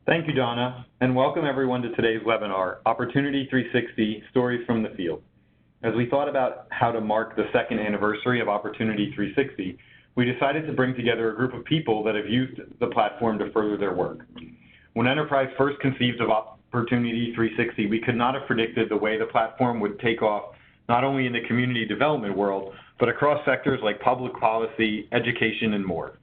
Thank you, Donna, and welcome everyone to today's webinar, Opportunity 360 Stories from the Field. As we thought about how to mark the second anniversary of Opportunity 360, we decided to bring together a group of people that have used the platform to further their work. When Enterprise first conceived of Opportunity 360, we could not have predicted the way the platform would take off, not only in the community development world, but across sectors like public policy, education, and more.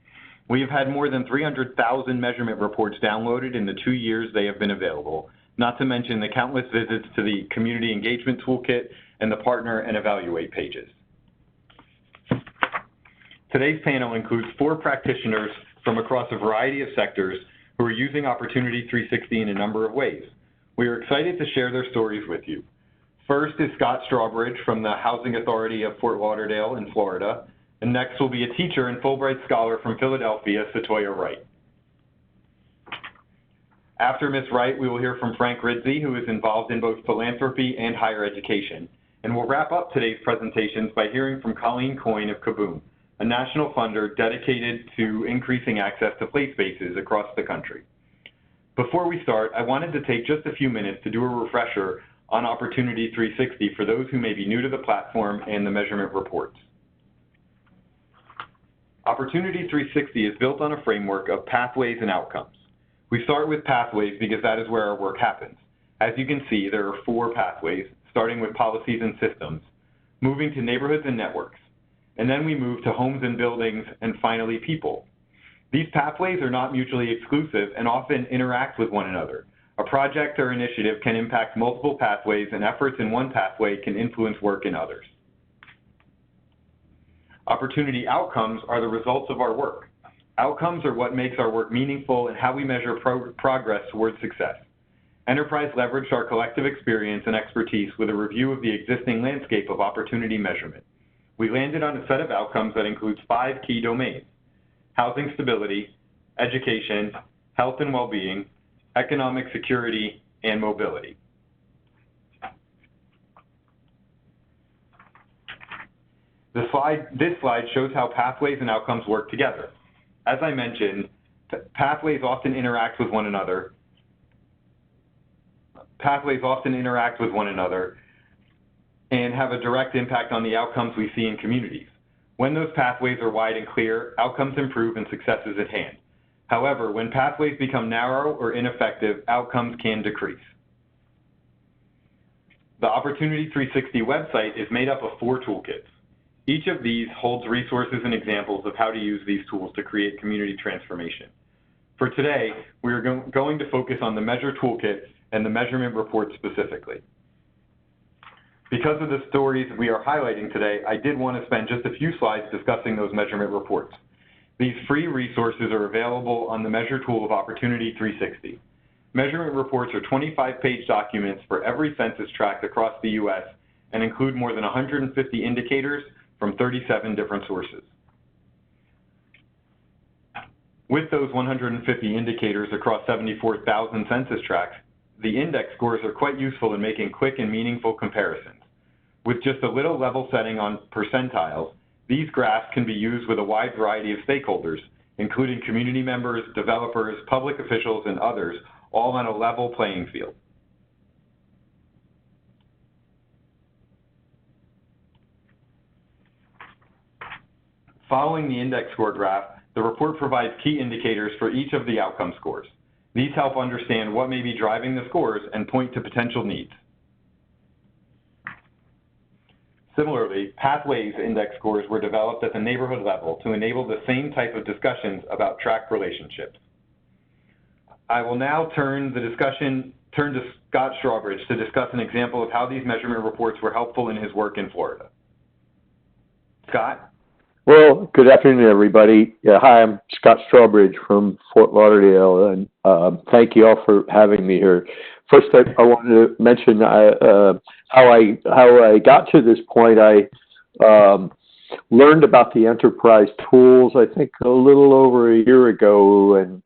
We have had more than 300,000 measurement reports downloaded in the 2 years they have been available, not to mention the countless visits to the Community Engagement Toolkit and the Partner and Evaluate pages. Today's panel includes 4 practitioners from across a variety of sectors who are using Opportunity 360 in a number of ways. We are excited to share their stories with you. First is Scott Strawbridge from the Housing Authority of Fort Lauderdale in Florida. And next will be a teacher and Fulbright scholar from Philadelphia, Satoya Wright. After Ms. Wright, we will hear from Frank Ridzi, who is involved in both philanthropy and higher education. And we'll wrap up today's presentations by hearing from Colleen Coyne of KaBOOM, a national funder dedicated to increasing access to play spaces across the country. Before we start, I wanted to take just a few minutes to do a refresher on Opportunity 360 for those who may be new to the platform and the measurement reports. Opportunity 360 is built on a framework of pathways and outcomes. We start with pathways because that is where our work happens. As you can see, there are 4 pathways, starting with policies and systems, moving to neighborhoods and networks, and then we move to homes and buildings, and finally people. These pathways are not mutually exclusive and often interact with one another. A project or initiative can impact multiple pathways, and efforts in one pathway can influence work in others. Opportunity outcomes are the results of our work. Outcomes are what makes our work meaningful and how we measure progress towards success. Enterprise leveraged our collective experience and expertise with a review of the existing landscape of opportunity measurement. We landed on a set of outcomes that includes 5 key domains: housing stability, education, health and well-being, economic security, and mobility. This slide shows how pathways and outcomes work together. As I mentioned, pathways often interact with one another. And have a direct impact on the outcomes we see in communities. When those pathways are wide and clear, outcomes improve and success is at hand. However, when pathways become narrow or ineffective, outcomes can decrease. The Opportunity 360 website is made up of 4 toolkits. Each of these holds resources and examples of how to use these tools to create community transformation. For today, we are going to focus on the Measure Toolkit and the measurement report specifically. Because of the stories we are highlighting today, I did want to spend just a few slides discussing those measurement reports. These free resources are available on the Measure tool of Opportunity 360. Measurement reports are 25-page documents for every census tract across the U.S. and include more than 150 indicators from 37 different sources. With those 150 indicators across 74,000 census tracts, the index scores are quite useful in making quick and meaningful comparisons. With just a little level setting on percentiles, these graphs can be used with a wide variety of stakeholders, including community members, developers, public officials, and others, all on a level playing field. Following the index score graph, the report provides key indicators for each of the outcome scores. These help understand what may be driving the scores and point to potential needs. Similarly, Pathways index scores were developed at the neighborhood level to enable the same type of discussions about tract relationships. I will now turn to Scott Strawbridge to discuss an example of how these measurement reports were helpful in his work in Florida. Scott? Well, good afternoon, everybody. Hi, I'm Scott Strawbridge from Fort Lauderdale, and thank you all for having me here. First, I wanted to mention how I got to this point. I learned about the enterprise tools, I think, a little over a year ago, and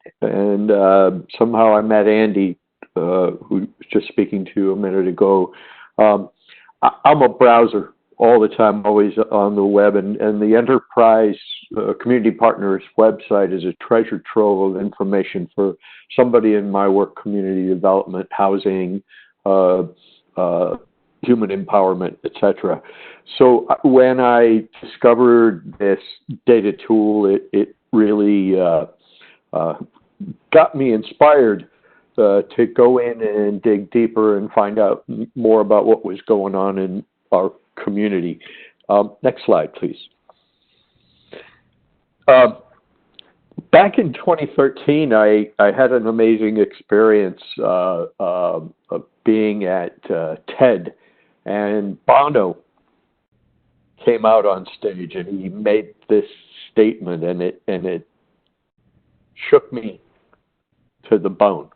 somehow I met Andy, who was just speaking to a minute ago. I'm a browser. all the time, always on the web, and the Enterprise Community Partners website is a treasure trove of information for somebody in my work: community development, housing, human empowerment, etc. So when I discovered this data tool, it really got me inspired to go in and dig deeper and find out more about what was going on in our community. Next slide, please. Back in 2013, I had an amazing experience of being at TED, and Bono came out on stage and he made this statement, and it shook me to the bone.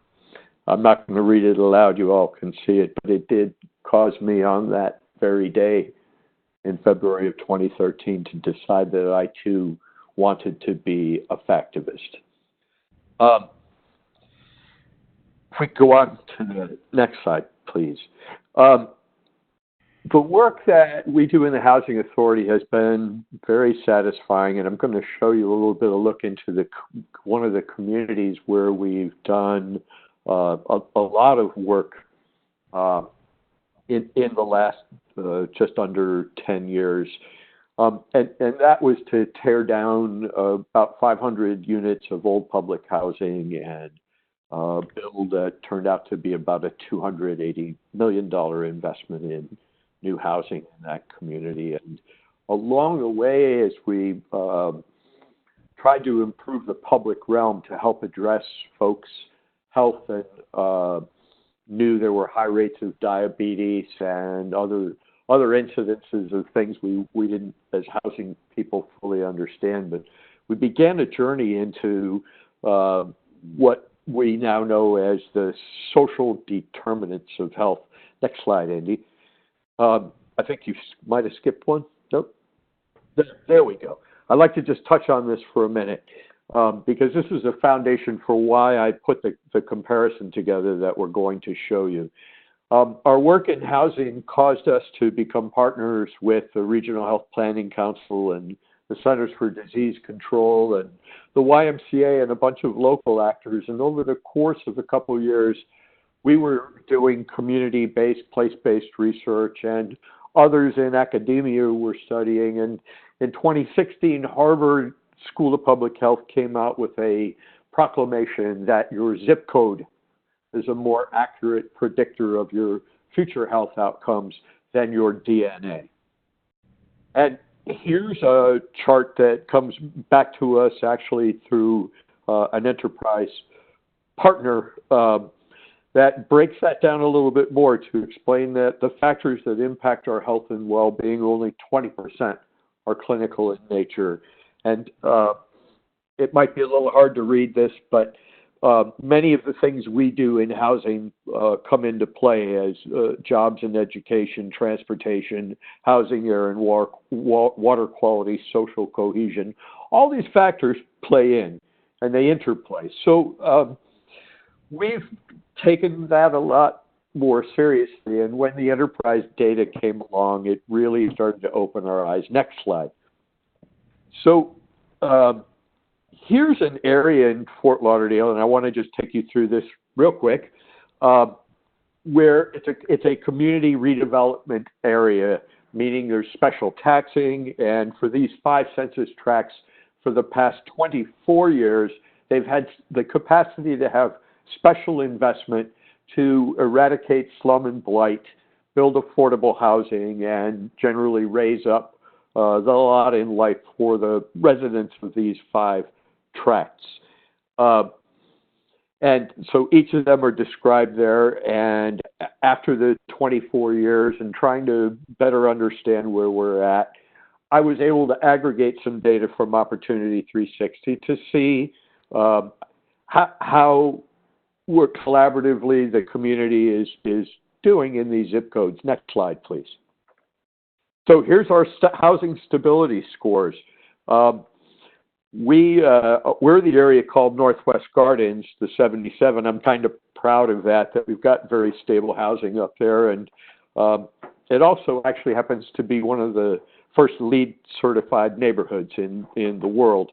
I'm not going to read it aloud, you all can see it, but it did cause me on that very day in February of 2013 to decide that I too wanted to be a factivist. If we go on to the next slide, please. The work that we do in the Housing Authority has been very satisfying, and I'm going to show you a little bit of a look into one of the communities where we've done a lot of work in the last just under 10 years. And that was to tear down about 500 units of old public housing and build that turned out to be about a $280 million investment in new housing in that community. And along the way, as we tried to improve the public realm to help address folks' health, and knew there were high rates of diabetes and other incidences of things we didn't, as housing people, fully understand. But we began a journey into what we now know as the social determinants of health. Next slide, Andy. I think you might have skipped one. Nope. There we go. I'd like to just touch on this for a minute, because this is a foundation for why I put the comparison together that we're going to show you. Our work in housing caused us to become partners with the Regional Health Planning Council and the Centers for Disease Control and the YMCA and a bunch of local actors. And over the course of a couple of years, we were doing community-based, place-based research, and others in academia were studying. And in 2016, Harvard School of Public Health came out with a proclamation that your zip code is a more accurate predictor of your future health outcomes than your DNA. And here's a chart that comes back to us actually through an enterprise partner that breaks that down a little bit more to explain that the factors that impact our health and well-being, only 20% are clinical in nature. And it might be a little hard to read this, but many of the things we do in housing come into play as jobs and education, transportation, housing, air and water quality, social cohesion. All these factors play in and they interplay. So we've taken that a lot more seriously, and when the enterprise data came along, it really started to open our eyes. Next slide. So here's an area in Fort Lauderdale, and I want to just take you through this real quick, where it's a community redevelopment area, meaning there's special taxing, and for these 5 census tracts for the past 24 years, they've had the capacity to have special investment to eradicate slum and blight, build affordable housing, and generally raise up the lot in life for the residents of these 5 tracts. And so each of them are described there, and after the 24 years and trying to better understand where we're at, I was able to aggregate some data from Opportunity360 to see how work collaboratively the community is doing in these zip codes. Next slide, please. So here's our housing stability scores. We're the area called Northwest Gardens, the 77. I'm kind of proud of that we've got very stable housing up there. And It also actually happens to be one of the first LEED certified neighborhoods in the world.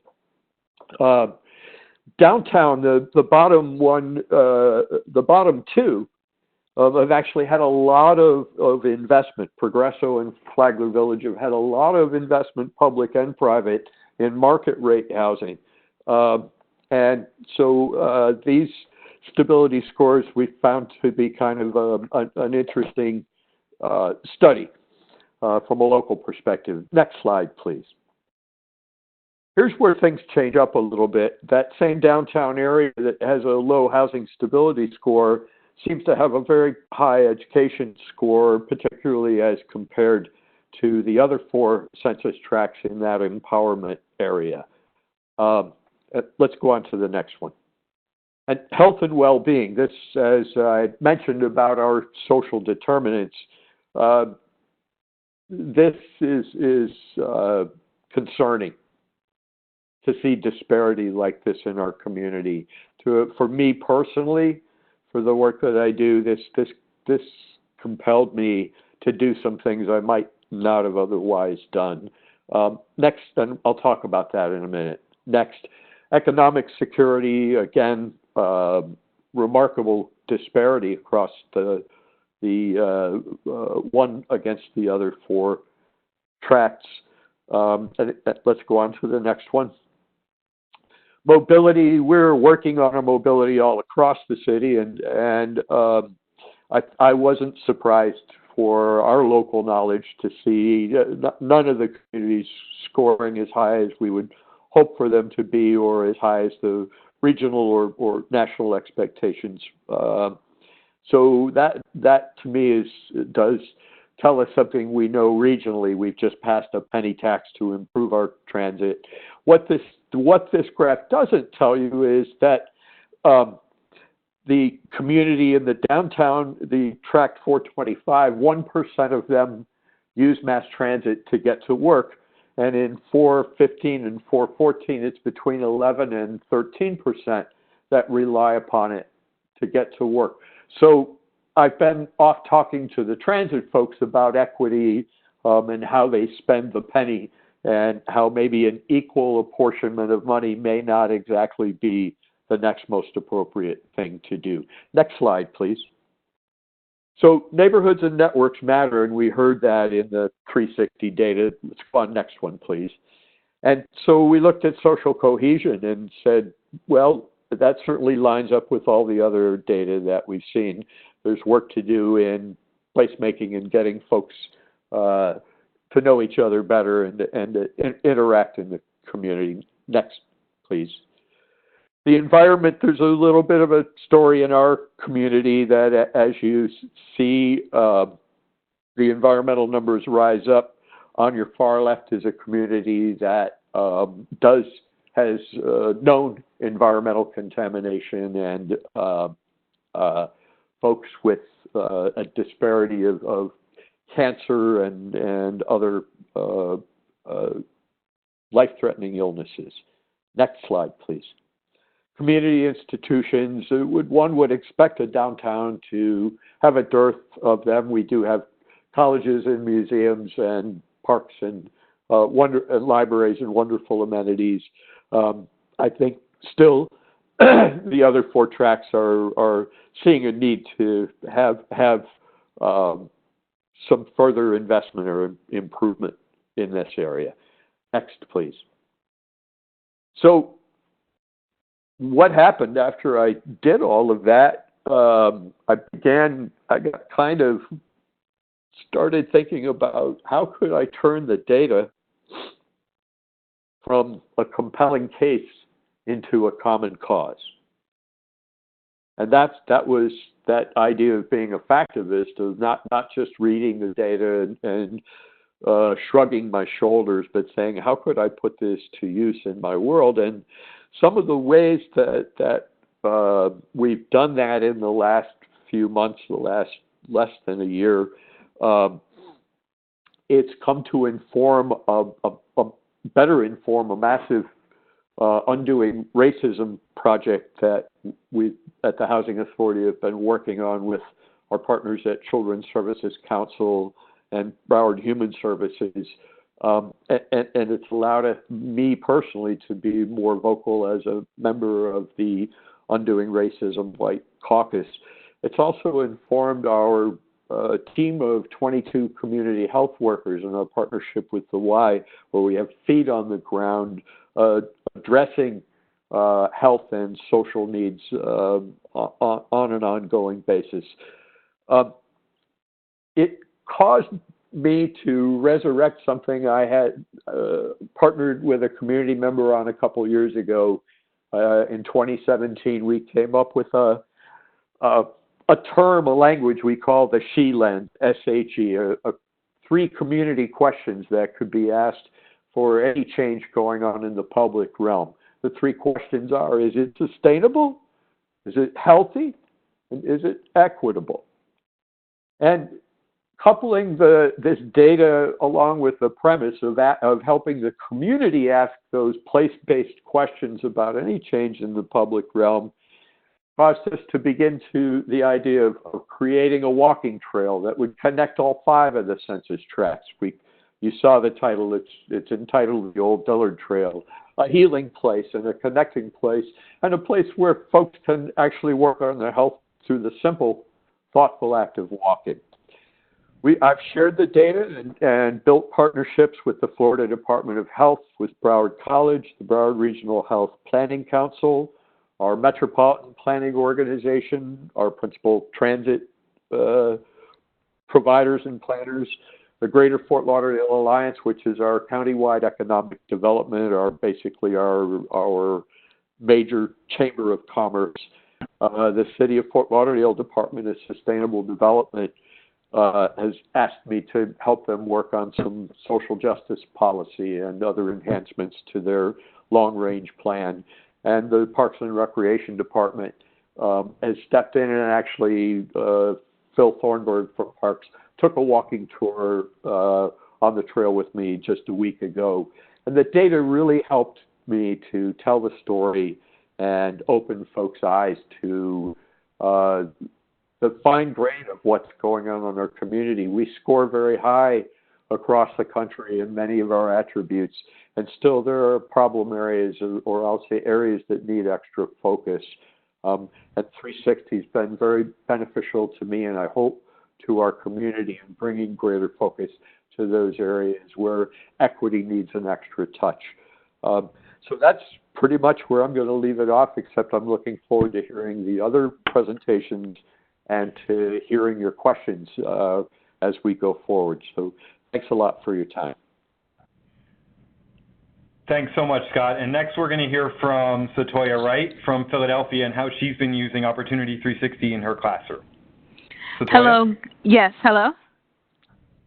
Downtown, the bottom one, the bottom two have actually had a lot of investment. Progresso and Flagler Village have had a lot of investment, public and private, in market rate housing. And so these stability scores we found to be kind of an interesting study from a local perspective. Next slide, please. Here's where things change up a little bit. That same downtown area that has a low housing stability score seems to have a very high education score, particularly as compared to the other 4 census tracts in that empowerment area. Let's go on to the next one. And health and well-being. This, as I mentioned about our social determinants, this is concerning to see disparity like this in our community. For me personally, for the work that I do, this compelled me to do some things I might not have otherwise done. Next, and I'll talk about that in a minute. Next, economic security. Again, remarkable disparity across the one against the other 4 tracts. Let's go on to the next one. Mobility, we're working on our mobility all across the city, and I wasn't surprised for our local knowledge to see none of the communities scoring as high as we would hope for them to be, or as high as the regional or national expectations. So that to me does tell us something we know regionally. We've just passed a penny tax to improve our transit. What this graph doesn't tell you is that the community in the downtown, the tract 425, 1% of them use mass transit to get to work. And in 415 and 414, it's between 11 and 13% that rely upon it to get to work. So I've been off talking to the transit folks about equity and how they spend the penny, and how maybe an equal apportionment of money may not exactly be the next most appropriate thing to do. Next slide, please. So neighborhoods and networks matter, and we heard that in the 360 data. Let's go on, next one, please. And so we looked at social cohesion and said, well, that certainly lines up with all the other data that we've seen. There's work to do in placemaking and getting folks to know each other better and interact in the community. Next, please. The environment, there's a little bit of a story in our community that as you see the environmental numbers rise up. On your far left is a community that has known environmental contamination and folks with a disparity of cancer and other life-threatening illnesses. Next slide, please. Community institutions, one would expect a downtown to have a dearth of them. We do have colleges and museums and parks and libraries and wonderful amenities. I think still the other 4 tracts are seeing a need to have some further investment or improvement in this area. Next, please. So what happened after I did all of that? I got kind of started thinking about how could I turn the data from a compelling case into a common cause. And that was that idea of being a factivist, of not just reading the data and shrugging my shoulders, but saying, how could I put this to use in my world? And some of the ways that we've done that in the last few months, the last less than a year, it's come to inform better inform a massive Undoing Racism project that we at the Housing Authority have been working on with our partners at Children's Services Council and Broward Human Services. And it's allowed me personally to be more vocal as a member of the Undoing Racism White Caucus. It's also informed our team of 22 community health workers in our partnership with the Y, where we have feet on the ground addressing health and social needs on an ongoing basis. It caused me to resurrect something I had partnered with a community member on a couple years ago. In 2017, we came up with a term, a language we call the SHE lens, S-H-E, 3 community questions that could be asked for any change going on in the public realm. The 3 questions are, is it sustainable? Is it healthy? And is it equitable? And coupling this data along with the premise of helping the community ask those place-based questions about any change in the public realm caused us to begin to the idea of creating a walking trail that would connect all 5 of the census tracts. You saw the title, it's entitled The Old Dillard Trail, a healing place and a connecting place, and a place where folks can actually work on their health through the simple, thoughtful act of walking. I've shared the data and built partnerships with the Florida Department of Health, with Broward College, the Broward Regional Health Planning Council, our Metropolitan Planning Organization, our principal transit providers and planners, the Greater Fort Lauderdale Alliance, which is our countywide economic development, basically our major chamber of commerce, the City of Fort Lauderdale Department of Sustainable Development, has asked me to help them work on some social justice policy and other enhancements to their long-range plan. And the Parks and Recreation Department has stepped in, and actually Phil Thornburg from Parks took a walking tour on the trail with me just a week ago. And the data really helped me to tell the story and open folks' eyes to the fine grain of what's going on in our community. We score very high across the country in many of our attributes, and still there are problem areas, or I'll say areas that need extra focus. And 360 has been very beneficial to me, and I hope to our community, in bringing greater focus to those areas where equity needs an extra touch. So that's pretty much where I'm going to leave it off, except I'm looking forward to hearing the other presentations and to hearing your questions as we go forward. So thanks a lot for your time. Thanks so much, Scott. And next we're going to hear from Satoya Wright from Philadelphia and how she's been using Opportunity 360 in her classroom. Satoya? Hello. Yes, hello.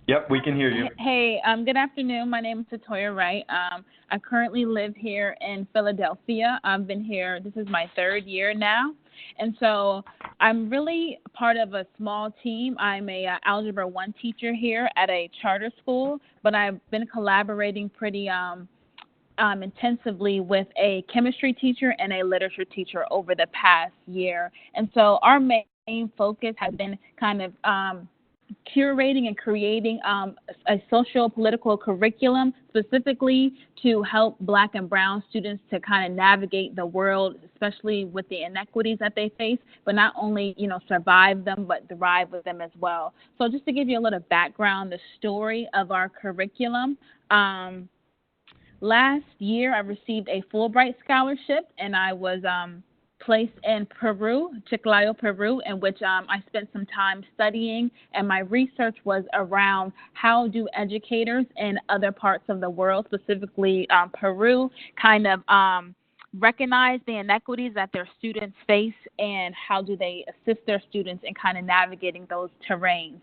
Yep, we can hear you. Hey, good afternoon. My name is Satoya Wright. I currently live here in Philadelphia. I've been here, this is my 3rd year now. And so I'm really part of a small team. I'm a Algebra 1 teacher here at a charter school, but I've been collaborating pretty intensively with a chemistry teacher and a literature teacher over the past year. And so our main focus has been kind of curating and creating a social political curriculum specifically to help Black and Brown students to kind of navigate the world, especially with the inequities that they face, but not only, survive them, but thrive with them as well. So just to give you a little background, the story of our curriculum, last year I received a Fulbright scholarship, and I was placed in Peru, Chiclayo, Peru, in which I spent some time studying, and my research was around how do educators in other parts of the world, specifically Peru, kind of recognize the inequities that their students face, and how do they assist their students in kind of navigating those terrains.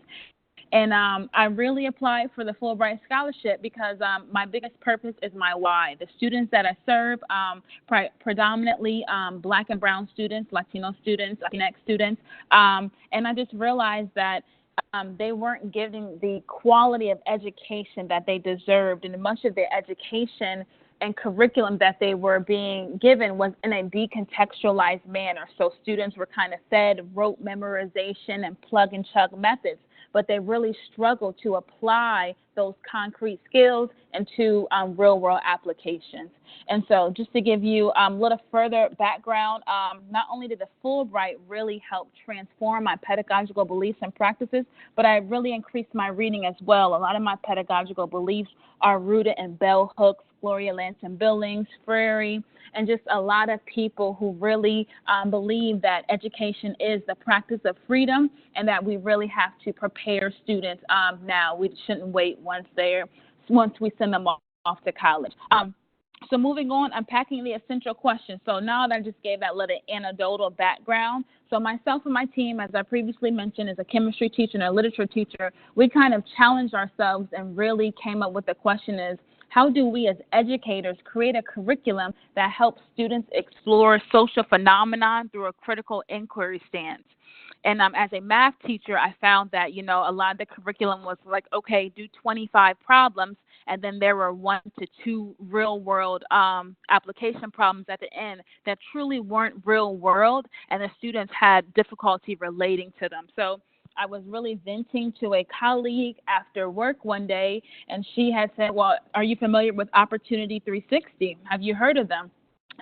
And I really applied for the Fulbright Scholarship because my biggest purpose is my why. The students that I serve, predominantly Black and Brown students, Latino students, Latinx students, and I just realized that they weren't getting the quality of education that they deserved, and much of their education and curriculum that they were being given was in a decontextualized manner. So students were kind of fed rote memorization and plug and chug methods. but they really struggle to apply those concrete skills into real-world applications. And so just to give you a little further background, not only did the Fulbright really help transform my pedagogical beliefs and practices, but I really increased my reading as well. A lot of my pedagogical beliefs are rooted in bell hooks, Gloria Lansing-Billings, Freire, and just a lot of people who really believe that education is the practice of freedom and that we really have to prepare students now. We shouldn't wait once we send them off to college. So moving on, unpacking the essential questions. So now that I just gave that little anecdotal background, so myself and my team, as I previously mentioned, as a chemistry teacher and a literature teacher, we kind of challenged ourselves and really came up with the question is, how do we as educators create a curriculum that helps students explore social phenomenon through a critical inquiry stance? And as a math teacher, I found that, you know, a lot of the curriculum was like, okay, do 25 problems, and then there were 1 to 2 real-world application problems at the end that truly weren't real-world, and the students had difficulty relating to them. So I was really venting to a colleague after work one day, and she had said, well, are you familiar with Opportunity360? Have you heard of them?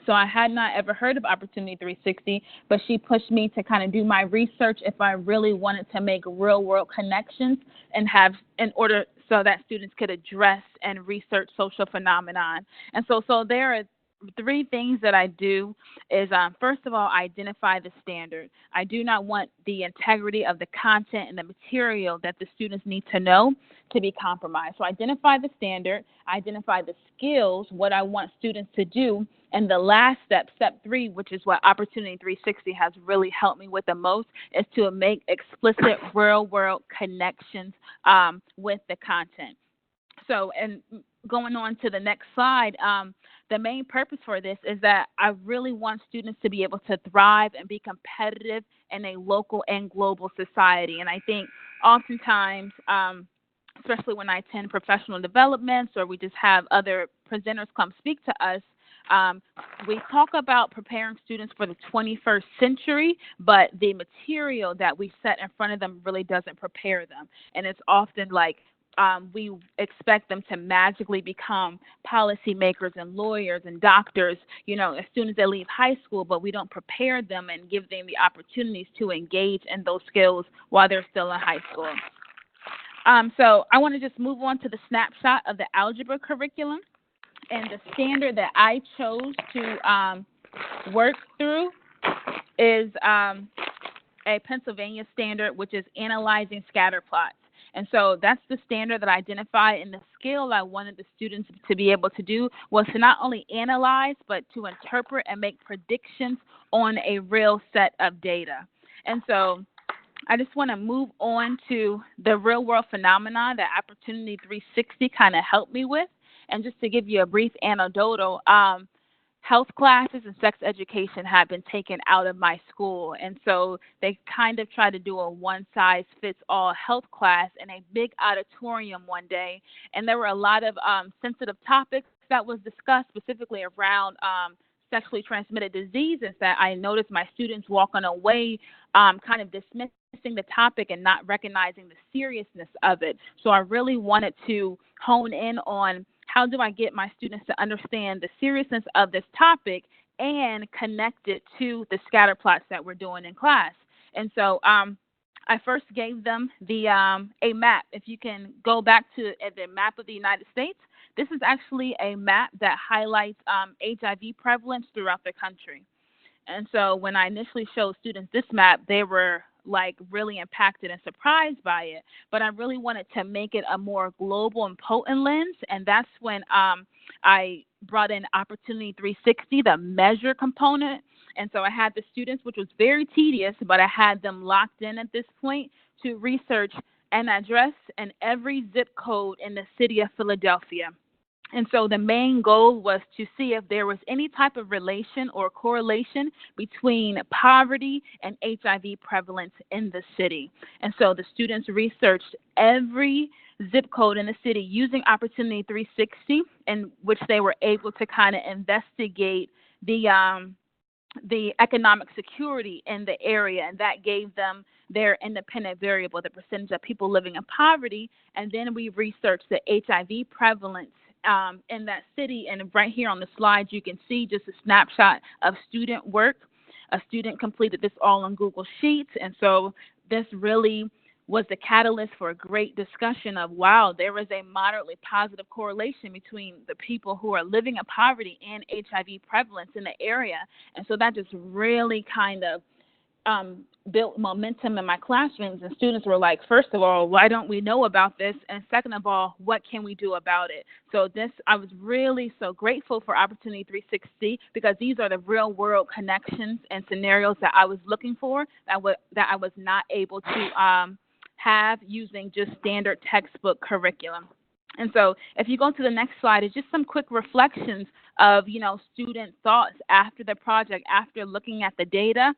So I had not ever heard of Opportunity360, but she pushed me to kind of do my research if I really wanted to make real-world connections and have in order so that students could address and research social phenomenon. And so there are 3 things that I do is, first of all, identify the standard. I do not want the integrity of the content and the material that the students need to know to be compromised. So identify the standard, identify the skills, what I want students to do, and the last step, step 3, which is what Opportunity360 has really helped me with the most, is to make explicit real-world connections with the content. So, and going on to the next slide, the main purpose for this is that I really want students to be able to thrive and be competitive in a local and global society. And I think oftentimes, especially when I attend professional developments or we just have other presenters come speak to us, we talk about preparing students for the 21st century, but the material that we set in front of them really doesn't prepare them. And it's often like, we expect them to magically become policymakers and lawyers and doctors, you know, as soon as they leave high school, but we don't prepare them and give them the opportunities to engage in those skills while they're still in high school. So I want to just move on to the snapshot of the algebra curriculum. And the standard that I chose to work through is a Pennsylvania standard, which is analyzing scatter plots. And so that's the standard that I identified, and the skill I wanted the students to be able to do was to not only analyze, but to interpret and make predictions on a real set of data. And so I just want to move on to the real world phenomena that Opportunity360 kind of helped me with. And just to give you a brief anecdotal, health classes and sex education have been taken out of my school. And so they kind of tried to do a one-size-fits-all health class in a big auditorium one day. And there were a lot of sensitive topics that was discussed specifically around sexually transmitted diseases that I noticed my students walking away kind of dismissing the topic and not recognizing the seriousness of it. So I really wanted to hone in on how do I get my students to understand the seriousness of this topic and connect it to the scatter plots that we're doing in class. And so I first gave them the a map. If you can go back to the map of the United States, this is actually a map that highlights HIV prevalence throughout the country. And so when I initially showed students this map, they were like really impacted and surprised by it. But I really wanted to make it a more global and potent lens. And that's when I brought in Opportunity360, the measure component. And so I had the students, which was very tedious, but I had them locked in at this point to research an address in every zip code in the city of Philadelphia. And so the main goal was to see if there was any type of relation or correlation between poverty and HIV prevalence in the city. And so the students researched every zip code in the city using Opportunity360, in which they were able to kind of investigate the the economic security in the area, and that gave them their independent variable, the percentage of people living in poverty. And then we researched the HIV prevalence in that city. And right here on the slide, you can see just a snapshot of student work. A student completed this all on Google Sheets. And so this really was the catalyst for a great discussion of, wow, there is a moderately positive correlation between the people who are living in poverty and HIV prevalence in the area. And so that just really kind of built momentum in my classrooms, and students were like, first of all, why don't we know about this? And second of all, what can we do about it? So I was really so grateful for Opportunity 360 because these are the real world connections and scenarios that I was looking for that I was not able to have using just standard textbook curriculum. And so if you go to the next slide, it's just some quick reflections of, student thoughts after the project, after looking at the data.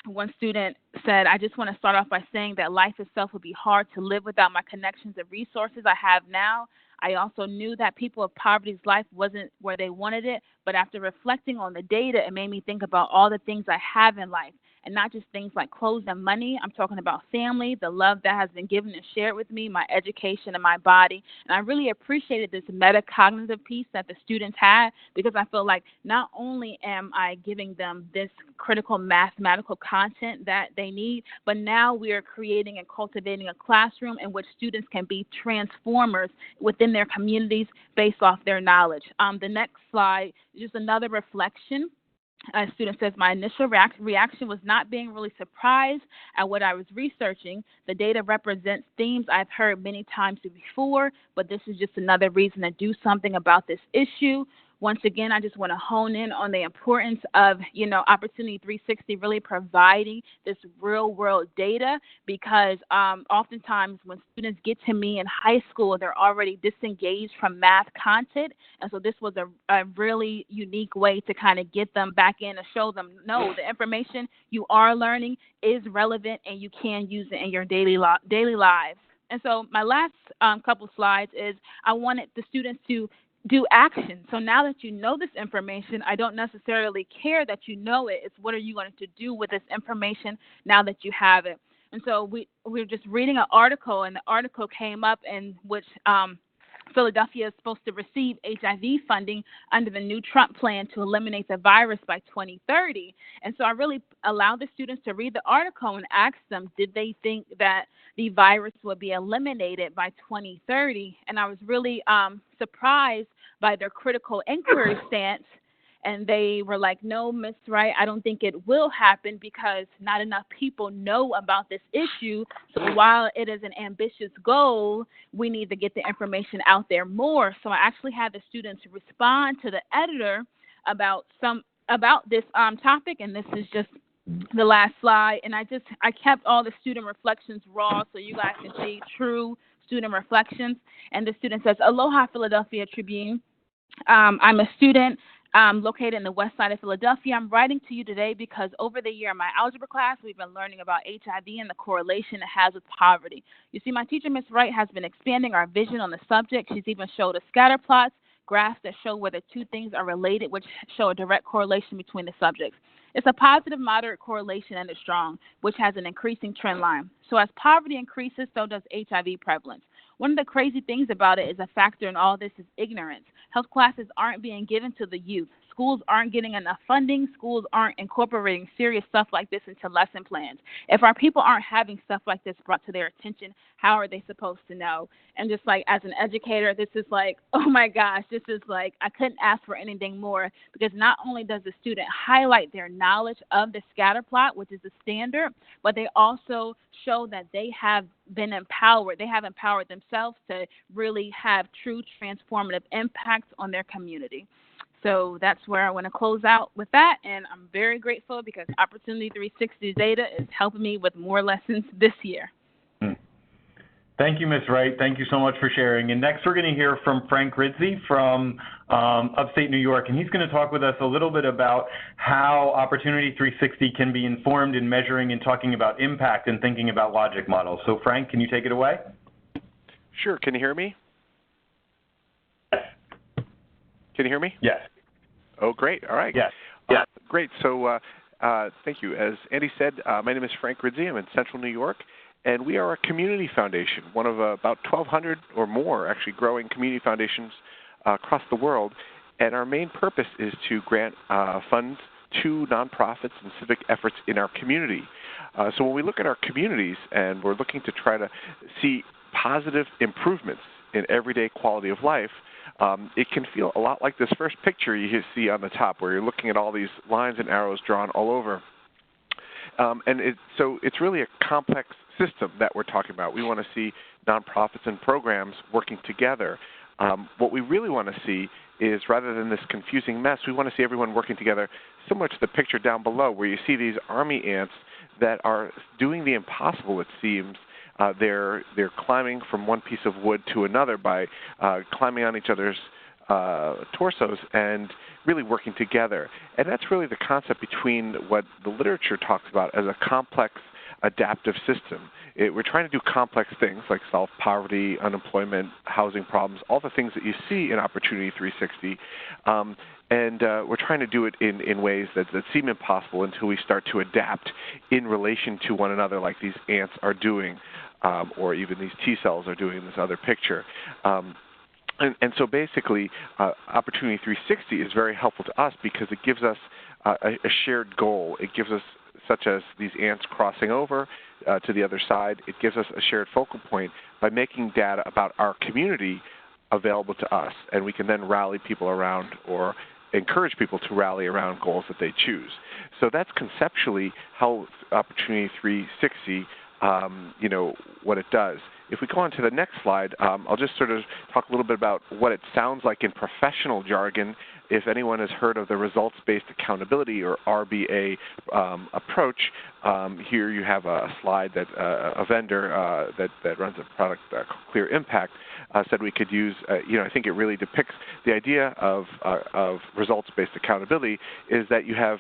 One student said, I just want to start off by saying that life itself would be hard to live without my connections and resources I have now. I also knew that people of poverty's life wasn't where they wanted it, but after reflecting on the data, it made me think about all the things I have in life. And not just things like clothes and money. I'm talking about family, the love that has been given and shared with me, my education and my body. And I really appreciated this metacognitive piece that the students had because I feel like not only am I giving them this critical mathematical content that they need, but now we are creating and cultivating a classroom in which students can be transformers within their communities based off their knowledge. The next slide is just another reflection. A student says, my initial reaction was not being really surprised at what I was researching. The data represents themes I've heard many times before, but this is just another reason to do something about this issue. Once again, I just want to hone in on the importance of, Opportunity 360 really providing this real world data because oftentimes when students get to me in high school, they're already disengaged from math content. And so this was a really unique way to kind of get them back in and show them, no, the information you are learning is relevant and you can use it in your daily lives. And so my last couple slides is I wanted the students to do action. So now that you know this information, I don't necessarily care that you know it. It's what are you going to do with this information now that you have it. And so we're just reading an article, and the article came up in which Philadelphia is supposed to receive HIV funding under the new Trump plan to eliminate the virus by 2030. And so I really allowed the students to read the article and ask them, did they think that the virus would be eliminated by 2030? And I was really surprised by their critical inquiry stance. And they were like, no, Ms. Wright, I don't think it will happen because not enough people know about this issue. So while it is an ambitious goal, we need to get the information out there more. So I actually had the students respond to the editor about this topic, and this is just the last slide. And I kept all the student reflections raw so you guys can see true student reflections. And the student says, Aloha, Philadelphia Tribune. I'm a student located in the west side of Philadelphia. I'm writing to you today because over the year in my algebra class, we've been learning about HIV and the correlation it has with poverty. You see, my teacher, Ms. Wright, has been expanding our vision on the subject. She's even showed us scatter plots, graphs that show whether two things are related, which show a direct correlation between the subjects. It's a positive, moderate correlation and it's strong, which has an increasing trend line. So as poverty increases, so does HIV prevalence. One of the crazy things about it is a factor in all this is ignorance. Health classes aren't being given to the youth. Schools aren't getting enough funding. Schools aren't incorporating serious stuff like this into lesson plans. If our people aren't having stuff like this brought to their attention, how are they supposed to know? And just like as an educator, this is like, oh my gosh, this is like, I couldn't ask for anything more because not only does the student highlight their knowledge of the scatter plot, which is the standard, but they also show that they have been empowered. They have empowered themselves to really have true transformative impacts on their community. So that's where I want to close out with that, and I'm very grateful because Opportunity 360 data is helping me with more lessons this year. Thank you, Ms. Wright. Thank you so much for sharing. And next we're going to hear from Frank Rizzi from upstate New York, and he's going to talk with us a little bit about how Opportunity 360 can be informed in measuring and talking about impact and thinking about logic models. So Frank, can you take it away? Sure. Can you hear me? Can you hear me? Yes. Oh, great. All right. Yes. Great. So thank you. As Andy said, my name is Frank Rizzi. I'm in Central New York, and we are a community foundation, one of about 1,200 or more actually growing community foundations across the world. And our main purpose is to grant funds to nonprofits and civic efforts in our community. So when we look at our communities and we're looking to try to see positive improvements in everyday quality of life, it can feel a lot like this first picture you see on the top where you're looking at all these lines and arrows drawn all over. So it's really a complex system that we're talking about. We want to see nonprofits and programs working together. What we really want to see is, rather than this confusing mess, we want to see everyone working together, similar to the picture down below where you see these army ants that are doing the impossible, it seems. They're climbing from one piece of wood to another by climbing on each other's torsos and really working together. And that's really the concept between what the literature talks about as a complex adaptive system. We're trying to do complex things like solve poverty, unemployment, housing problems, all the things that you see in Opportunity 360. And we're trying to do it in ways that seem impossible until we start to adapt in relation to one another, like these ants are doing, or even these T cells are doing in this other picture. And so basically, Opportunity 360 is very helpful to us because it gives us a shared goal. It gives us, such as these ants crossing over to the other side, it gives us a shared focal point by making data about our community available to us, and we can then rally people around or encourage people to rally around goals that they choose. So that's conceptually how Opportunity 360, what it does. If we go on to the next slide, I'll just sort of talk a little bit about what it sounds like in professional jargon. If anyone has heard of the results-based accountability, or RBA approach, here you have a slide that a vendor that runs a product called Clear Impact said we could use. I think it really depicts the idea of results-based accountability is that you have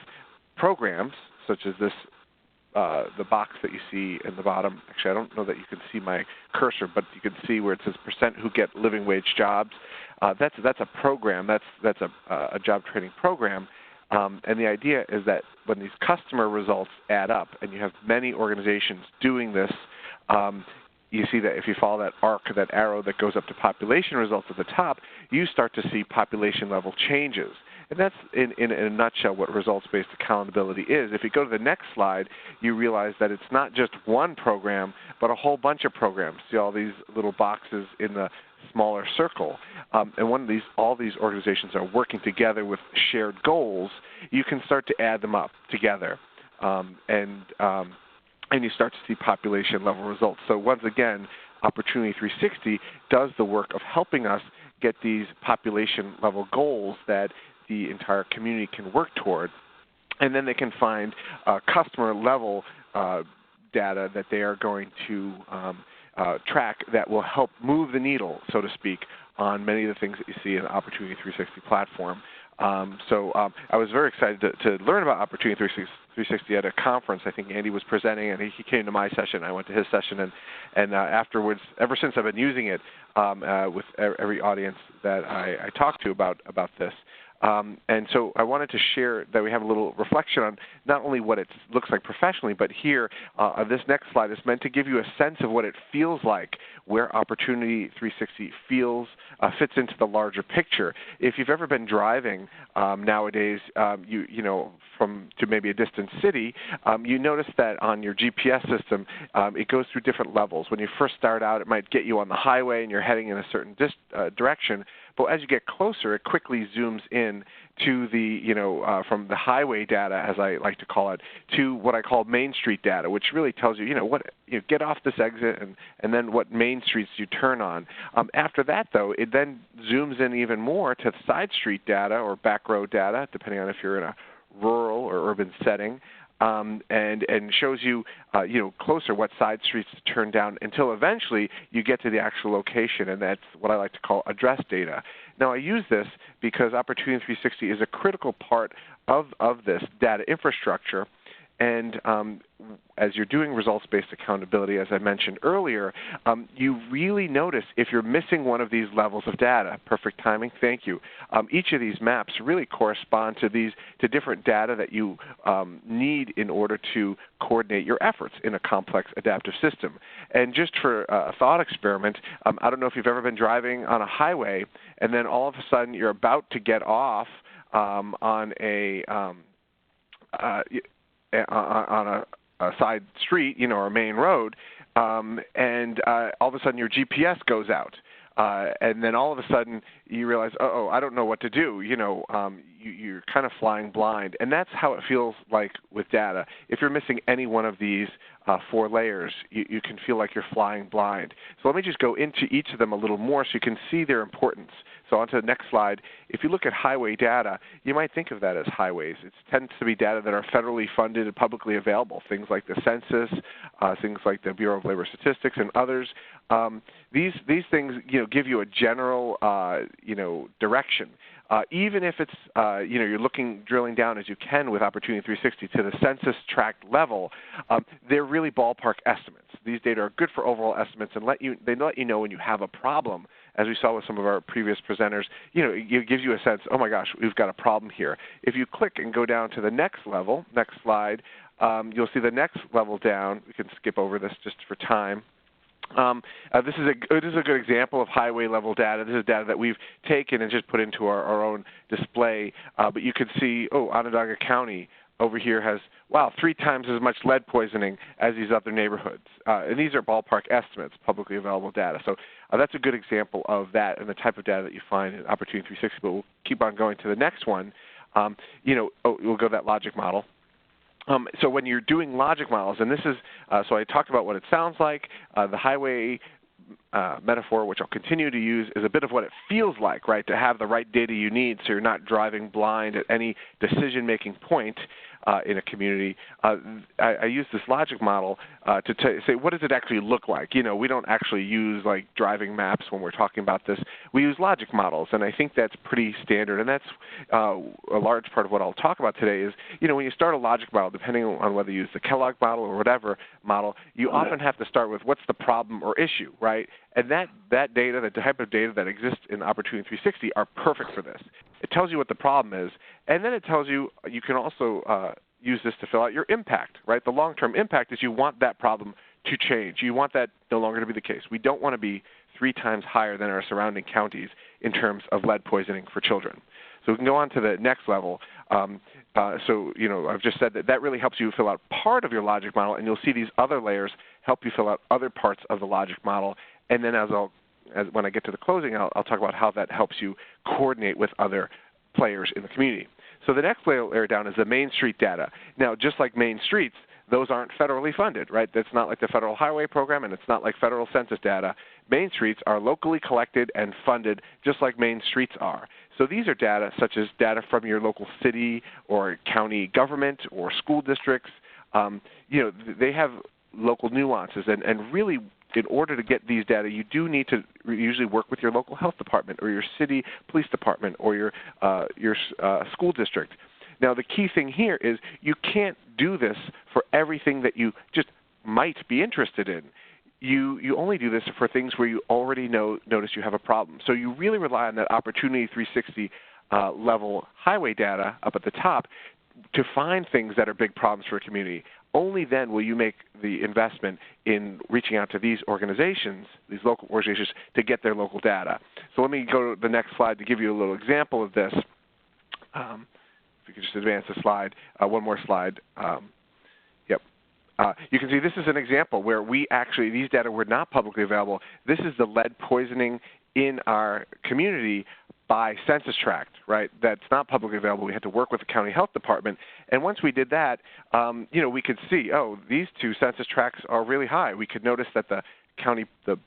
programs such as this, the box that you see in the bottom. Actually, I don't know that you can see my cursor, but you can see where it says % who get living wage jobs. That's a program. That's a job training program. And the idea is that when these customer results add up, and you have many organizations doing this, you see that if you follow that arc, that arrow that goes up to population results at the top, you start to see population level changes. And that's, in a nutshell, what results-based accountability is. If you go to the next slide, you realize that it's not just one program, but a whole bunch of programs. See all these little boxes in the smaller circle. And all these organizations are working together with shared goals. You can start to add them up together. And you start to see population-level results. So once again, Opportunity 360 does the work of helping us get these population-level goals that the entire community can work toward, and then they can find customer-level data that they are going to track that will help move the needle, so to speak, on many of the things that you see in the Opportunity 360 platform. So I was very excited to learn about Opportunity 360 at a conference. I think Andy was presenting, and he came to my session. I went to his session, and afterwards, ever since I've been using it with every audience that I talked to about this. And so I wanted to share that we have a little reflection on not only what it looks like professionally, but here, this next slide is meant to give you a sense of what it feels like, where Opportunity 360 fits into the larger picture. If you've ever been driving nowadays, to maybe a distant city, you notice that on your GPS system, it goes through different levels. When you first start out, it might get you on the highway and you're heading in a certain direction. But as you get closer, it quickly zooms in to the, from the highway data, as I like to call it, to what I call Main Street data, which really tells you, get off this exit and then what main streets you turn on. After that, though, it then zooms in even more to side street data or back road data, depending on if you're in a rural or urban setting. And shows you, closer what side streets to turn down until eventually you get to the actual location, and that's what I like to call address data. Now, I use this because Opportunity 360 is a critical part of this data infrastructure, And as you're doing results-based accountability, as I mentioned earlier, you really notice if you're missing one of these levels of data. Perfect timing, thank you. Each of these maps really correspond to different data that you need in order to coordinate your efforts in a complex adaptive system. And just for a thought experiment, I don't know if you've ever been driving on a highway and then all of a sudden you're about to get off on a side street, or a main road, and all of a sudden your GPS goes out. And then all of a sudden you realize, oh, I don't know what to do. You're kind of flying blind. And that's how it feels like with data. If you're missing any one of these 4 layers, you can feel like you're flying blind. So let me just go into each of them a little more so you can see their importance. So on to the next slide. If you look at highway data, you might think of that as highways. It tends to be data that are federally funded and publicly available, things like the census, things like the Bureau of Labor Statistics and others. These things give you a general direction. Even if it's you're drilling down as you can with Opportunity 360 to the census tract level, they're really ballpark estimates. These data are good for overall estimates and they let you know when you have a problem. As we saw with some of our previous presenters, it gives you a sense, oh my gosh, we've got a problem here. If you click and go down to the next level, next slide, you'll see the next level down. We can skip over this just for time. This is a good example of highway level data. This is data that we've taken and just put into our own display. But you can see, Onondaga County over here has, 3 times as much lead poisoning as these other neighborhoods. And these are ballpark estimates, publicly available data. So that's a good example of that and the type of data that you find in Opportunity 360. But we'll keep on going to the next one. We'll go to that logic model. So when you're doing logic models, and this is, so I talked about what it sounds like. The highway metaphor, which I'll continue to use, is a bit of what it feels like, right, to have the right data you need so you're not driving blind at any decision-making point in a community. I use this logic model to say, what does it actually look like? We don't actually use like driving maps when we're talking about this. We use logic models, and I think that's pretty standard. And that's a large part of what I'll talk about today is, when you start a logic model, depending on whether you use the Kellogg model or whatever model, you often have to start with what's the problem or issue, right? And that data, the type of data that exists in Opportunity 360 are perfect for this. It tells you what the problem is, and then it tells you you can also use this to fill out your impact, right? The long-term impact is you want that problem to change. You want that no longer to be the case. We don't want to be 3 times higher than our surrounding counties in terms of lead poisoning for children. So we can go on to the next level. I've just said that really helps you fill out part of your logic model, and you'll see these other layers help you fill out other parts of the logic model. And then when I get to the closing, I'll talk about how that helps you coordinate with other players in the community. So the next layer down is the Main Street data. Now, just like Main Streets, those aren't federally funded, right? That's not like the Federal Highway Program, and it's not like federal census data. Main Streets are locally collected and funded just like Main Streets are. So these are data such as data from your local city or county government or school districts. They have local nuances, and really, in order to get these data, you do need to usually work with your local health department or your city police department or your school district. Now, the key thing here is you can't do this for everything that you just might be interested in. You only do this for things where you already notice you have a problem. So you really rely on that Opportunity 360 level highway data up at the top to find things that are big problems for a community. Only then will you make the investment in reaching out to these organizations, these local organizations, to get their local data. So let me go to the next slide to give you a little example of this. If you could just advance the slide, one more slide. You can see this is an example where these data were not publicly available. This is the lead poisoning in our community by census tract, right? That's not publicly available. We had to work with the county health department. And once we did that, we could see, these 2 census tracts are really high. We could notice that the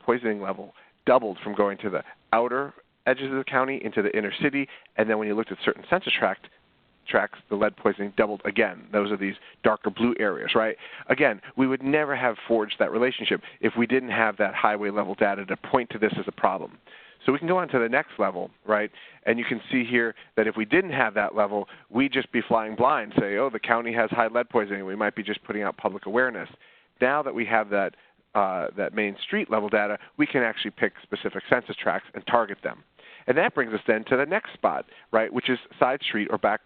poisoning level doubled from going to the outer edges of the county into the inner city. And then when you looked at certain census tracts, the lead poisoning doubled again. Those are these darker blue areas, right? Again, we would never have forged that relationship if we didn't have that highway level data to point to this as a problem. So we can go on to the next level, right? And you can see here that if we didn't have that level, we'd just be flying blind, say, oh, the county has high lead poisoning. We might be just putting out public awareness. Now that we have that main street level data, we can actually pick specific census tracts and target them. And that brings us then to the next spot, right, which is side street or back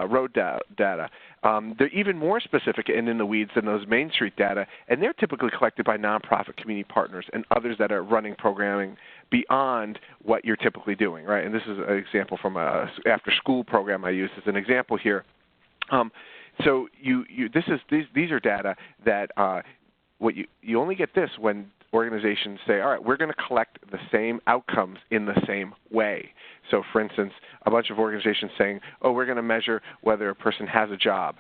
road data. They're even more specific and in the weeds than those main street data, and they're typically collected by nonprofit community partners and others that are running programming beyond what you're typically doing, right? And this is an example from a after-school program I use as an example here. So these are data that you only get this when organizations say, all right, we're going to collect the same outcomes in the same way. So, for instance, a bunch of organizations saying, oh, we're going to measure whether a person has a job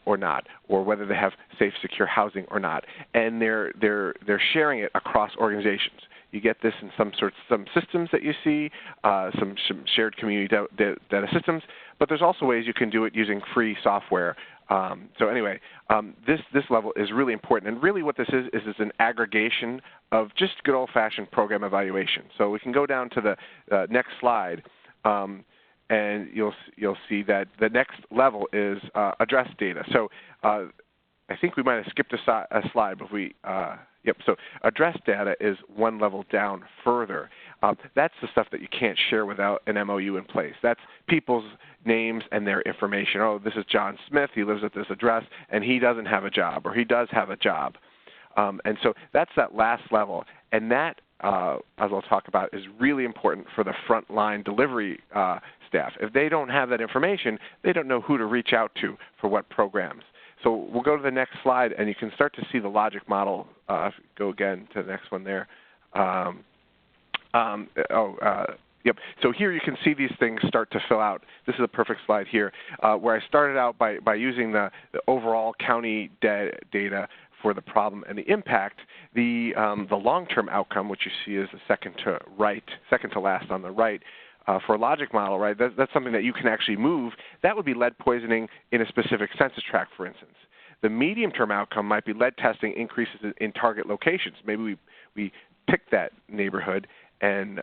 or not, or whether they have safe, secure housing or not, and they're sharing it across organizations. You get this in some systems that you see, some shared community data systems, but there's also ways you can do it using free software. So anyway, this level is really important, and really what this is an aggregation of just good old-fashioned program evaluation. So we can go down to the next slide, and you'll see that the next level is address data. So I think we might have skipped a slide, but so address data is one level down further. That's the stuff that you can't share without an MOU in place. That's people's names and their information. Oh, this is John Smith. He lives at this address, and he doesn't have a job, or he does have a job. And so that's that last level. And that, as I'll talk about, is really important for the frontline delivery staff. If they don't have that information, they don't know who to reach out to for what programs. So we'll go to the next slide, and you can start to see the logic model. Go again to the next one there. Yep. So here you can see these things start to fill out. This is a perfect slide here, where I started out by using the overall county data for the problem and the impact. The long-term outcome, which you see is the second to last on the right. For a logic model, right, that's something that you can actually move. That would be lead poisoning in a specific census tract, for instance. The medium-term outcome might be lead testing increases in target locations. Maybe we pick that neighborhood and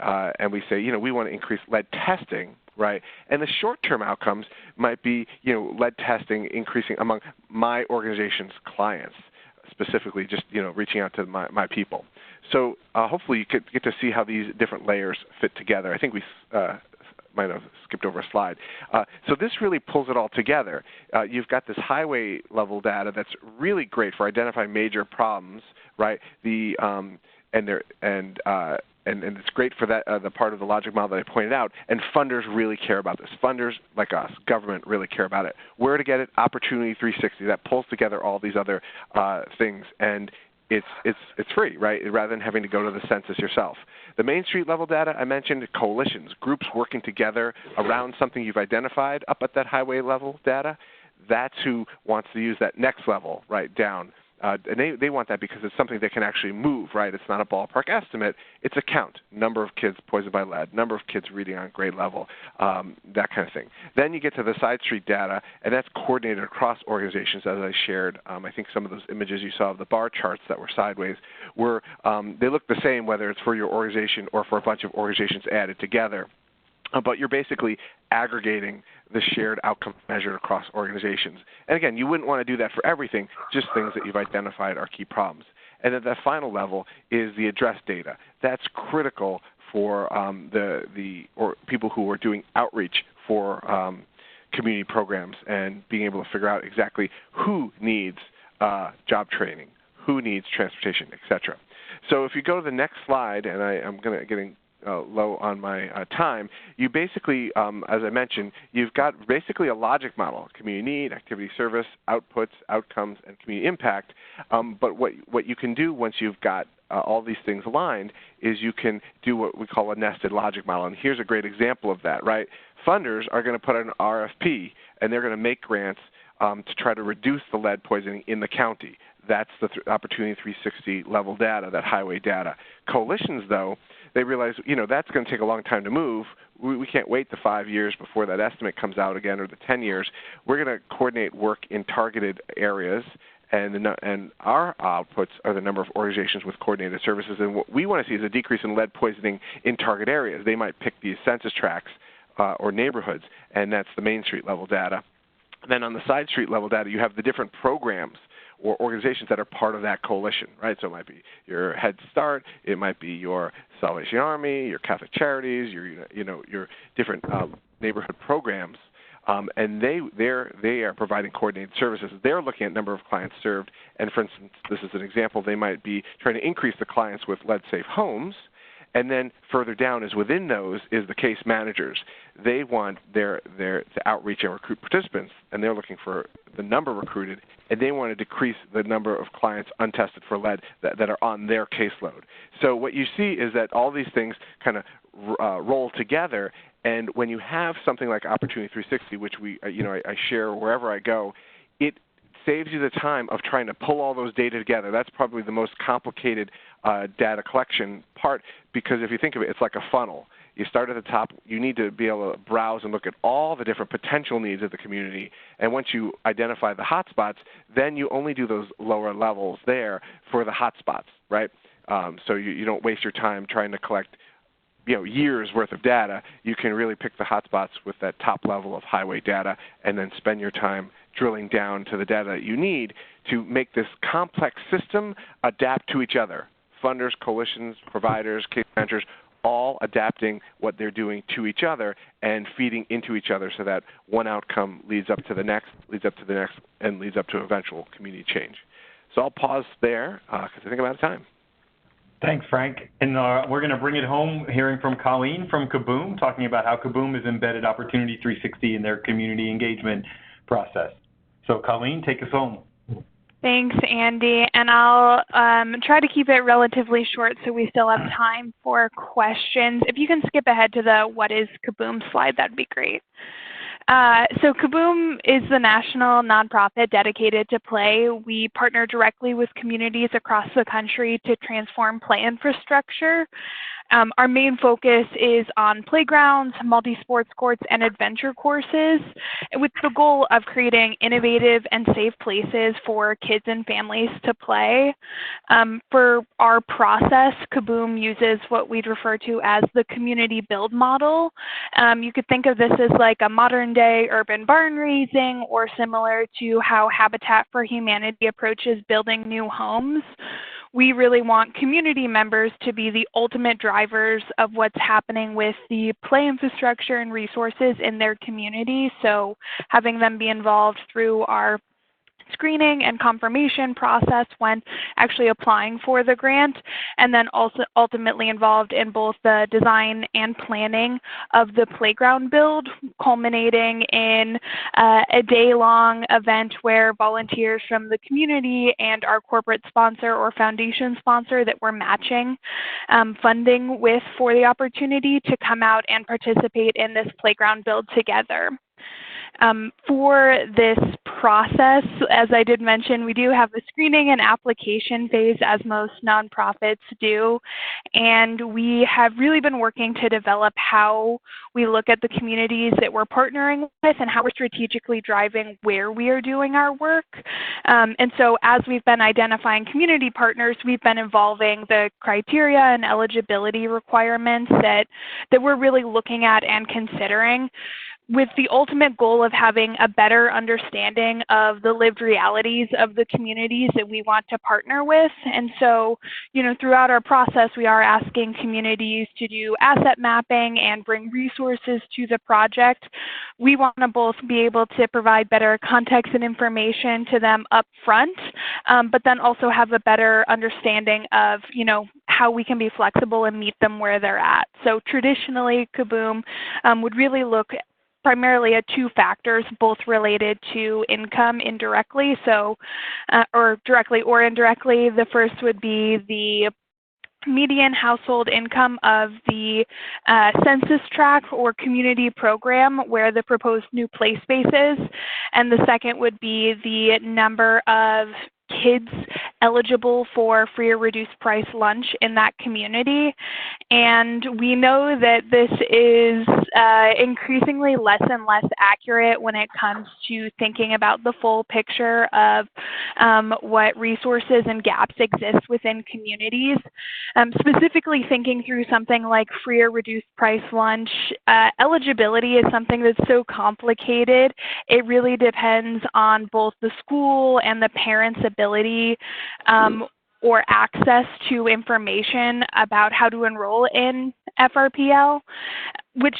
we say, we want to increase lead testing, right? And the short-term outcomes might be, lead testing increasing among my organization's clients, specifically just, reaching out to my people. So hopefully you could get to see how these different layers fit together. I think we might have skipped over a slide. So this really pulls it all together. You've got this highway level data that's really great for identifying major problems, right? And it's great for that the part of the logic model that I pointed out. And funders really care about this. Funders like us, government, really care about it. Where to get it? Opportunity360. That pulls together all these other things, and it's free, right? Rather than having to go to the census yourself. The Main Street level data I mentioned, coalitions, groups working together around something you've identified up at that highway level data. That's who wants to use that next level, right, down. And they want that because it's something they can actually move, right? It's not a ballpark estimate. It's a count, number of kids poisoned by lead, number of kids reading on grade level, that kind of thing. Then you get to the side street data, and that's coordinated across organizations, as I shared. I think some of those images you saw of the bar charts that were sideways they look the same whether it's for your organization or for a bunch of organizations added together. But you're basically aggregating the shared outcomes measured across organizations. And again, you wouldn't want to do that for everything, just things that you've identified are key problems. And at the final level is the address data. That's critical for or people who are doing outreach for community programs and being able to figure out exactly who needs job training, who needs transportation, et cetera. So if you go to the next slide, and I'm getting low on my time, you basically, as I mentioned, you've got basically a logic model: community need, activity service, outputs, outcomes, and community impact. But what you can do once you've got all these things aligned is you can do what we call a nested logic model. And here's a great example of that, right? Funders are going to put out an RFP, and they're going to make grants to try to reduce the lead poisoning in the county. That's the Opportunity360 level data, that highway data. Coalitions, though, they realize, that's going to take a long time to move. We can't wait the 5 years before that estimate comes out again, or the 10 years. We're going to coordinate work in targeted areas and our outputs are the number of organizations with coordinated services. And what we want to see is a decrease in lead poisoning in target areas. They might pick these census tracts or neighborhoods, and that's the Main Street level data. Then on the side street level data, you have the different programs or organizations that are part of that coalition, right? So it might be your Head Start, it might be your Salvation Army, your Catholic Charities, your different neighborhood programs, and they are providing coordinated services. They're looking at number of clients served, and for instance, this is an example. They might be trying to increase the clients with lead-safe homes. And then further down is within those is the case managers. They want their to outreach and recruit participants, and they're looking for the number recruited, and they want to decrease the number of clients untested for lead that are on their caseload. So what you see is that all these things kind of roll together, and when you have something like Opportunity360, which I share wherever I go, it saves you the time of trying to pull all those data together. That's probably the most complicated data collection part, because if you think of it, it's like a funnel. You start at the top. You need to be able to browse and look at all the different potential needs of the community. And once you identify the hotspots, then you only do those lower levels there for the hotspots, right? So you don't waste your time trying to collect years worth of data. You can really pick the hotspots with that top level of highway data and then spend your time drilling down to the data that you need to make this complex system adapt to each other. Funders, coalitions, providers, case managers, all adapting what they're doing to each other and feeding into each other so that one outcome leads up to the next, leads up to the next, and leads up to eventual community change. So I'll pause there because I think I'm out of time. Thanks, Frank. And we're going to bring it home hearing from Colleen from KaBOOM, talking about how KaBOOM has embedded Opportunity360 in their community engagement process. So Colleen, take us home. Thanks, Andy. And I'll try to keep it relatively short so we still have time for questions. If you can skip ahead to the what is KaBOOM slide, that'd be great. So KaBOOM is the national nonprofit dedicated to play. We partner directly with communities across the country to transform play infrastructure. Our main focus is on playgrounds, multi-sports courts, and adventure courses, with the goal of creating innovative and safe places for kids and families to play. For our process, KaBOOM uses what we'd refer to as the community build model. You could think of this as like a modern-day urban barn raising, or similar to how Habitat for Humanity approaches building new homes. We really want community members to be the ultimate drivers of what's happening with the play infrastructure and resources in their community. So having them be involved through our screening and confirmation process when actually applying for the grant, and then also ultimately involved in both the design and planning of the playground build, culminating in a day-long event where volunteers from the community and our corporate sponsor or foundation sponsor that we're matching funding with for the opportunity to come out and participate in this playground build together. For this process, as I did mention, we do have a screening and application phase, as most nonprofits do, and we have really been working to develop how we look at the communities that we're partnering with and how we're strategically driving where we are doing our work. And so as we've been identifying community partners, we've been involving the criteria and eligibility requirements that we're really looking at and considering, with the ultimate goal of having a better understanding of the lived realities of the communities that we want to partner with. And so, throughout our process, we are asking communities to do asset mapping and bring resources to the project. We want to both be able to provide better context and information to them up front, but then also have a better understanding of, how we can be flexible and meet them where they're at. So traditionally, KaBOOM would really look primarily at two factors, both related to income indirectly, or directly or indirectly. The first would be the median household income of the census tract or community program where the proposed new play space is. And the second would be the number of kids eligible for free or reduced price lunch in that community. And we know that this is increasingly less and less accurate when it comes to thinking about the full picture of what resources and gaps exist within communities. Specifically thinking through something like free or reduced price lunch, eligibility is something that's so complicated. It really depends on both the school and the parent's ability or access to information about how to enroll in FRPL, which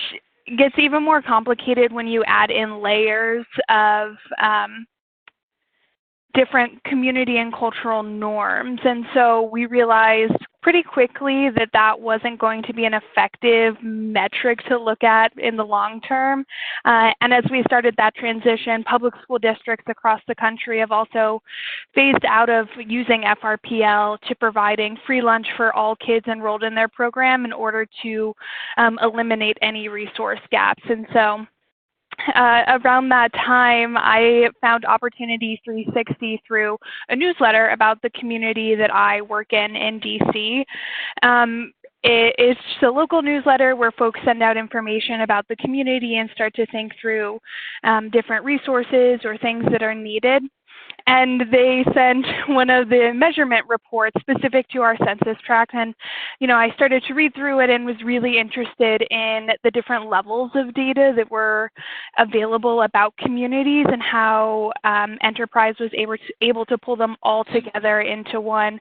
gets even more complicated when you add in layers of different community and cultural norms. And so we realized pretty quickly that that wasn't going to be an effective metric to look at in the long term. And as we started that transition, public school districts across the country have also phased out of using FRPL to providing free lunch for all kids enrolled in their program in order to eliminate any resource gaps. And so around that time, I found Opportunity360 through a newsletter about the community that I work in DC. It's a local newsletter where folks send out information about the community and start to think through different resources or things that are needed. And they sent one of the measurement reports specific to our census tract. And, I started to read through it and was really interested in the different levels of data that were available about communities and how Enterprise was able to pull them all together into one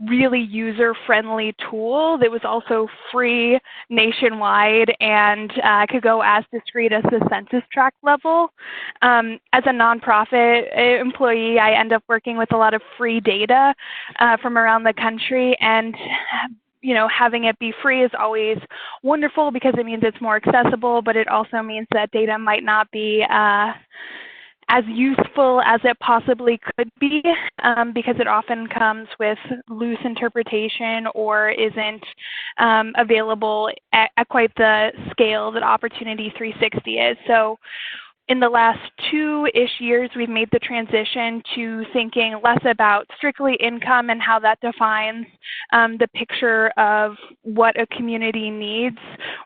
really user-friendly tool that was also free nationwide and could go as discrete as the census tract level. As a nonprofit employee, I end up working with a lot of free data from around the country, and having it be free is always wonderful because it means it's more accessible, but it also means that data might not be as useful as it possibly could be because it often comes with loose interpretation or isn't available at quite the scale that Opportunity360 is. So in the last 2-ish years, we've made the transition to thinking less about strictly income and how that defines the picture of what a community needs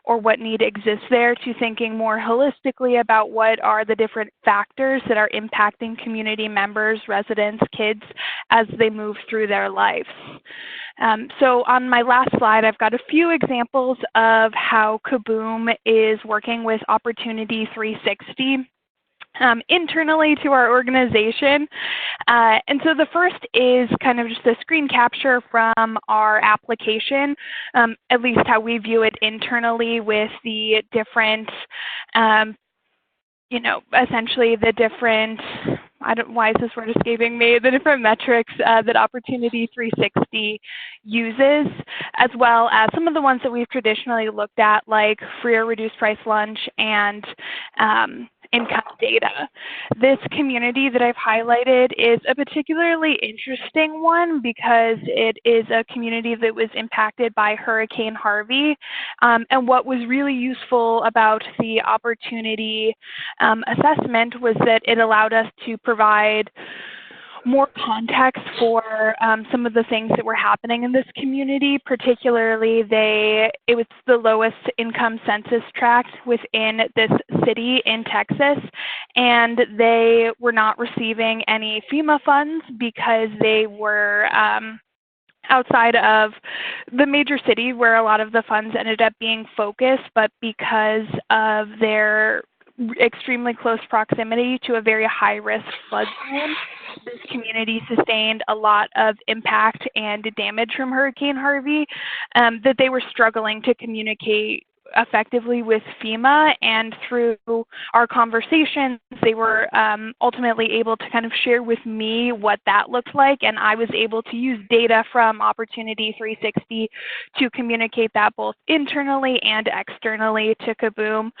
or what need exists there, to thinking more holistically about what are the different factors that are impacting community members, residents, kids as they move through their lives. So on my last slide, I've got a few examples of how KaBOOM is working with Opportunity360 internally to our organization. And so the first is kind of just a screen capture from our application, at least how we view it internally with the different, essentially the different, why is this word escaping me? The different metrics that Opportunity360 uses, as well as some of the ones that we've traditionally looked at, like free or reduced price lunch and income data. This community that I've highlighted is a particularly interesting one because it is a community that was impacted by Hurricane Harvey. And what was really useful about the opportunity assessment was that it allowed us to provide more context for some of the things that were happening in this community. Particularly, it was the lowest income census tract within this city in Texas, and they were not receiving any FEMA funds because they were outside of the major city where a lot of the funds ended up being focused, but because of their extremely close proximity to a very high-risk flood zone, this community sustained a lot of impact and damage from Hurricane Harvey that they were struggling to communicate effectively with FEMA, and through our conversations, they were ultimately able to kind of share with me what that looked like, and I was able to use data from Opportunity360 to communicate that both internally and externally to KaBOOM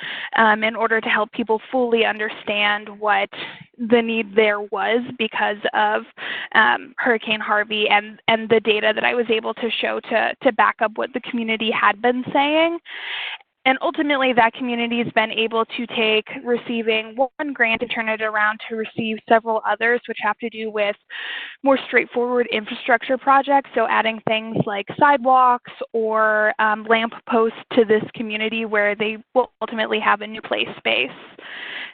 in order to help people fully understand what the need there was because of Hurricane Harvey and the data that I was able to show to back up what the community had been saying. And ultimately, that community has been able to take receiving one grant and turn it around to receive several others, which have to do with more straightforward infrastructure projects, so adding things like sidewalks or lamp posts to this community where they will ultimately have a new play space.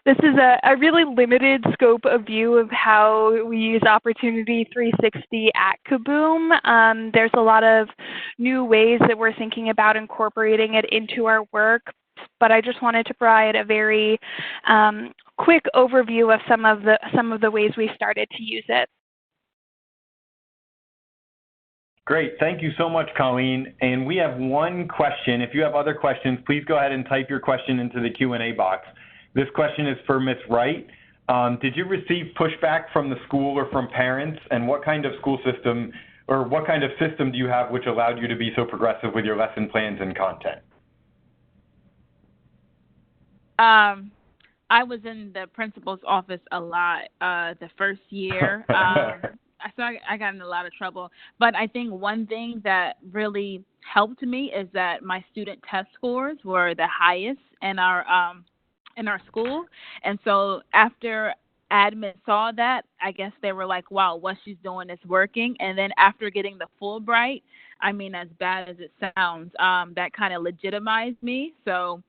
This is a really limited scope of view of how we use Opportunity 360 at KaBOOM. There's a lot of new ways that we're thinking about incorporating it into our work, but I just wanted to provide a very quick overview of some of the ways we started to use it. Great. Thank you so much, Colleen. And we have one question. If you have other questions, please go ahead and type your question into the Q&A box. This question is for Ms. Wright. Did you receive pushback from the school or from parents? And what kind of school system or what kind of system do you have which allowed you to be so progressive with your lesson plans and content? I was in the principal's office a lot the first year. So I got in a lot of trouble. But I think one thing that really helped me is that my student test scores were the highest in our school. And so after admin saw that, I guess they were like, wow, what she's doing is working. And then after getting the Fulbright, I mean, as bad as it sounds, that kind of legitimized me. So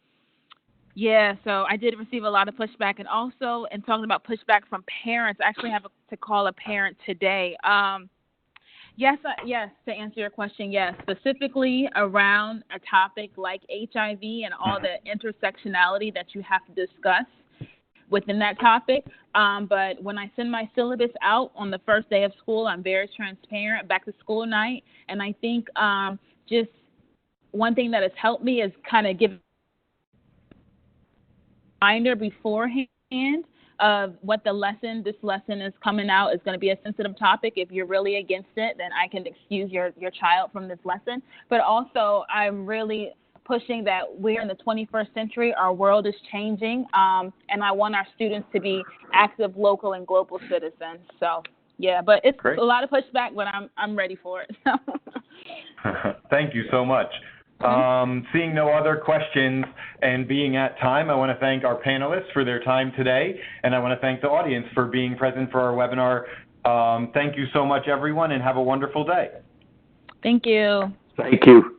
yeah, so I did receive a lot of pushback. And also, in talking about pushback from parents, I actually have to call a parent today. Yes, to answer your question, yes, specifically around a topic like HIV and all the intersectionality that you have to discuss within that topic. But when I send my syllabus out on the first day of school, I'm very transparent, back to school night. And I think just one thing that has helped me is kind of give reminder beforehand of what this lesson is coming out is going to be a sensitive topic. If you're really against it, then I can excuse your child from this lesson. But also, I'm really pushing that we're in the 21st century. Our world is changing, and I want our students to be active local and global citizens. So, yeah, but it's Great. A lot of pushback, but I'm ready for it. Thank you so much. Seeing no other questions and being at time, I want to thank our panelists for their time today, and I want to thank the audience for being present for our webinar. Thank you so much, everyone, and have a wonderful day. Thank you. Thank you.